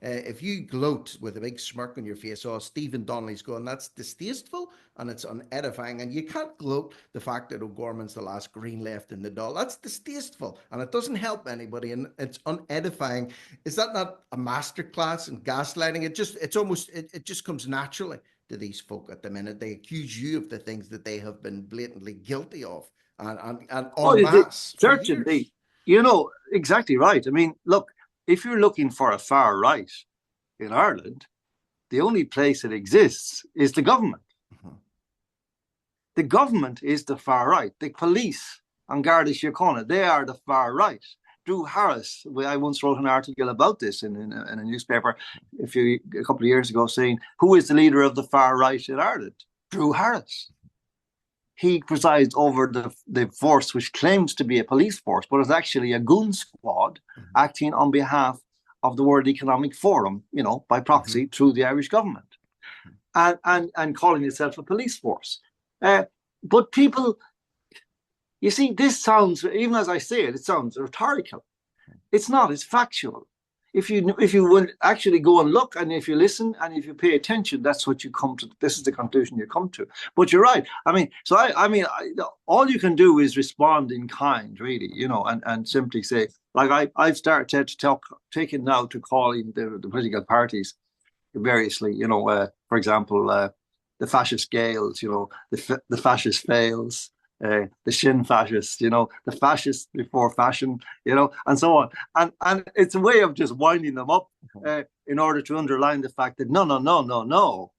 If you gloat with a big smirk on your face, oh, Stephen Donnelly's going, that's distasteful and it's unedifying. And you can't gloat the fact that O'Gorman's the last green left in the Dáil. That's distasteful and it doesn't help anybody and it's unedifying. Is that not a masterclass in gaslighting? It just comes naturally to these folk at the minute. They accuse you of the things that they have been blatantly guilty of and en masse for years. Certainly, exactly right. I mean, look, if you're looking for a far right in Ireland, the only place it exists is the government. Mm-hmm. The government is the far right. The police and Garda Síochána, they are the far right. Drew Harris, I once wrote an article about this in a newspaper a couple of years ago, saying, who is the leader of the far right in Ireland? Drew Harris. He presides over the force which claims to be a police force, but is actually a goon squad acting on behalf of the World Economic Forum, by proxy through the Irish government, and calling itself a police force. But people, you see, this sounds, even as I say it, it sounds rhetorical. It's not, it's factual. If you would actually go and look, and if you listen, and if you pay attention, that's what you come to. This is the conclusion you come to. But you're right. I mean, so all you can do is respond in kind, really, and simply say, like I've started to taking now to calling the political parties variously, for example, the fascist Gaels, the fascist fails. The Sinn fascists, the fascists before fashion, and so on. And it's a way of just winding them up in order to underline the fact that no.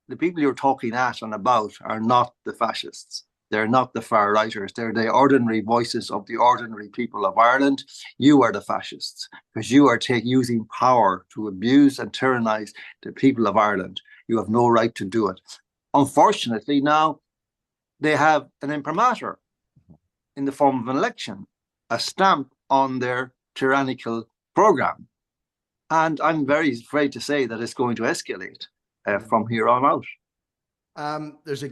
The people you're talking at and about are not the fascists. They're not the far righters. They're the ordinary voices of the ordinary people of Ireland. You are the fascists because you are using power to abuse and tyrannize the people of Ireland. You have no right to do it. Unfortunately, now, they have an imprimatur in the form of an election, a stamp on their tyrannical program. And I'm very afraid to say that it's going to escalate from here on out. There's a